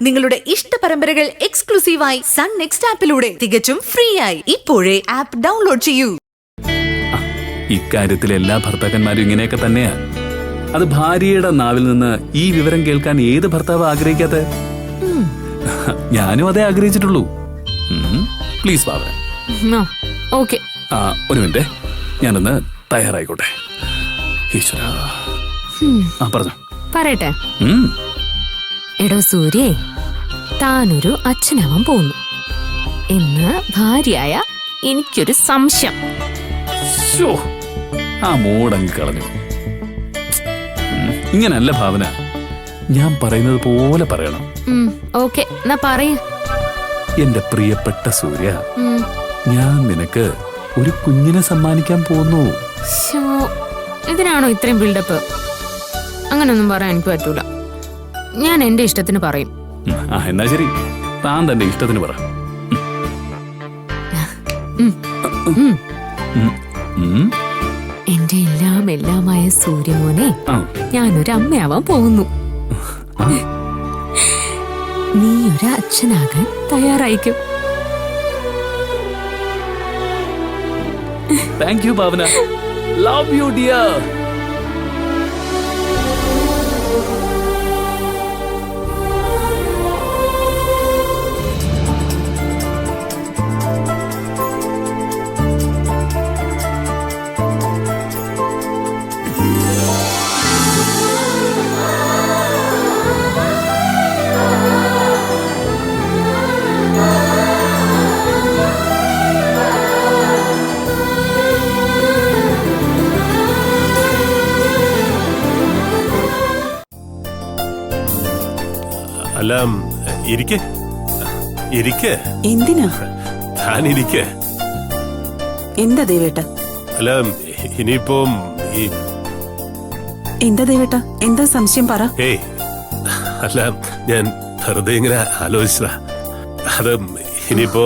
നിങ്ങളുടെ ഇഷ്ട പരമ്പരകൾ എക്സ്ക്ലൂസീവായി സൺ നെക്സ്റ്റ് ആപ്പിലൂടെ തികച്ചും ഫ്രീ ആയി ഇപ്പോഴേ ആപ്പ് ഡൗൺലോഡ് ചെയ്യൂ. ഇക്കാര്യത്തിൽ എല്ലാ ഭർത്താക്കന്മാരും ഇങ്ങനെയൊക്കെ തന്നെയാ. അത് ഭാര്യയുടെ നാവിൽ നിന്ന് ഈ വിവരം കേൾക്കാൻ ഏത് ഭർത്താവ് ആഗ്രഹിക്കാത്ത? ഞാനും അതേ ആഗ്രഹിച്ചിട്ടുള്ളൂ. പ്ലീസ് ബാബ. ഓക്കെ, ഒരു മിനിറ്റ്, ഞാനൊന്ന് തയ്യാറായിക്കോട്ടെ. ഈശ്വരാ, പറഞ്ഞു പറയട്ടെ. എടോ സൂര്യേ, താനൊരു അച്ഛനാവാൻ പോകുന്നു എന്ന് ഭാര്യയായ എനിക്കൊരു സംശയം. ആ മൂടങ്ങ് കളഞ്ഞു. ഇങ്ങനല്ല ഭാവന, ഞാൻ പറയുന്നത് പോലെ പറയണം. ഓക്കെ, എന്നാ പറയ. എന്റെ പ്രിയപ്പെട്ട സൂര്യ, ഞാൻ നിനക്ക് ഒരു കുഞ്ഞിനെ സമ്മാനിക്കാൻ പോകുന്നു. ഇതിനാണോ ഇത്രയും ബിൽഡപ്പ്? അങ്ങനൊന്നും പറയാൻ എനിക്ക് പറ്റൂല. ഞാൻ എന്റെ ഇഷ്ടത്തിന് പറയും. എന്നാ ശരി, താൻ തന്റെ ഇഷ്ടത്തിന് പറ. എന്റെ എല്ലാം എല്ലാമായ സൂര്യമോനെ, ഞാനൊരു അമ്മയാവാൻ പോകുന്നു. നീ ഒരു അച്ഛനാകാൻ തയ്യാറായിക്കും. Thank you Bhavana. Love you dear. അല്ല, ഇരിക്കെ. എന്തിനാ? താനിരിക്കെ. എന്താ ദേവേട്ട? അല്ല, ഇനിയിപ്പോ എന്താ ദേവേട്ട? എന്താ സംശയം പറ. ഏയ് അല്ല, ഞാൻ വെറുതെ ഇങ്ങനെ ആലോചിച്ചതാ. അത് ഇനിയിപ്പോ